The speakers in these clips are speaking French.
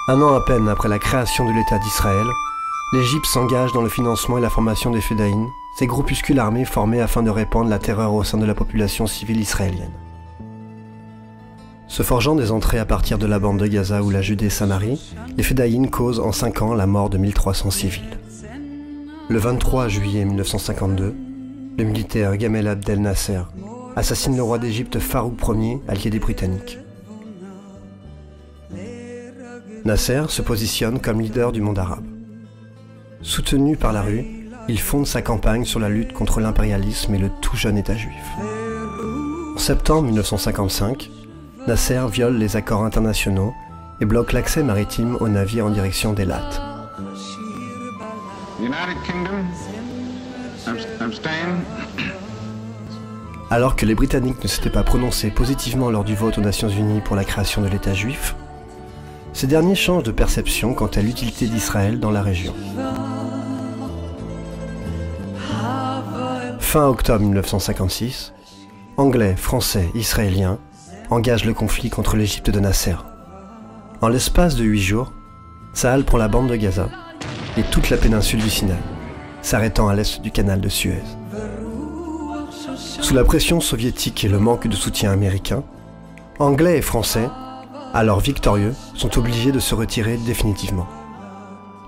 Un an à peine après la création de l'État d'Israël, l'Égypte s'engage dans le financement et la formation des Fedayeen, ces groupuscules armés formés afin de répandre la terreur au sein de la population civile israélienne. Se forgeant des entrées à partir de la bande de Gaza ou la Judée-Samarie, les Fedayeen causent en 5 ans la mort de 1300 civils. Le 23 juillet 1952, le militaire Gamal Abdel Nasser assassine le roi d'Égypte Farouk Ier, allié des Britanniques. Nasser se positionne comme leader du monde arabe. Soutenu par la rue, il fonde sa campagne sur la lutte contre l'impérialisme et le tout jeune État juif. En septembre 1955, Nasser viole les accords internationaux et bloque l'accès maritime aux navires en direction d'Eilat. Alors que les Britanniques ne s'étaient pas prononcés positivement lors du vote aux Nations Unies pour la création de l'État juif, ces derniers changent de perception quant à l'utilité d'Israël dans la région. Fin octobre 1956, Anglais, Français, Israéliens engagent le conflit contre l'Égypte de Nasser. En l'espace de 8 jours, Tsahal prend la bande de Gaza et toute la péninsule du Sinaï, s'arrêtant à l'est du canal de Suez. Sous la pression soviétique et le manque de soutien américain, Anglais et Français, alors victorieux, sont obligés de se retirer définitivement.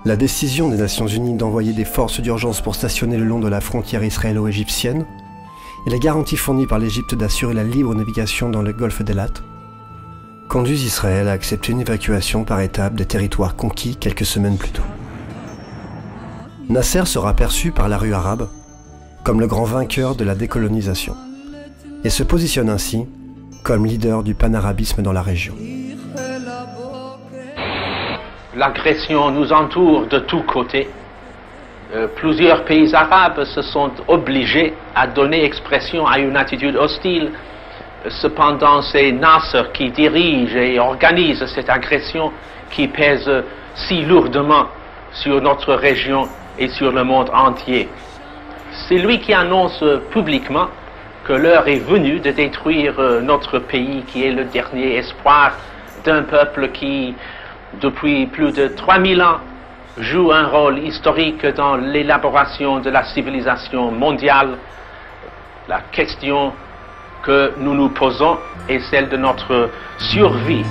La décision des Nations Unies d'envoyer des forces d'urgence pour stationner le long de la frontière israélo-égyptienne et les garanties fournies par l'Égypte d'assurer la libre navigation dans le golfe d'Eilat conduisent Israël à accepter une évacuation par étapes des territoires conquis quelques semaines plus tôt. Nasser sera perçu par la rue arabe comme le grand vainqueur de la décolonisation et se positionne ainsi comme leader du panarabisme dans la région. L'agression nous entoure de tous côtés. Plusieurs pays arabes se sont obligés à donner expression à une attitude hostile. Cependant, c'est Nasser qui dirige et organise cette agression qui pèse si lourdement sur notre région et sur le monde entier. C'est lui qui annonce publiquement que l'heure est venue de détruire notre pays, qui est le dernier espoir d'un peuple qui, depuis plus de 3000 ans, joue un rôle historique dans l'élaboration de la civilisation mondiale. La question que nous nous posons est celle de notre survie.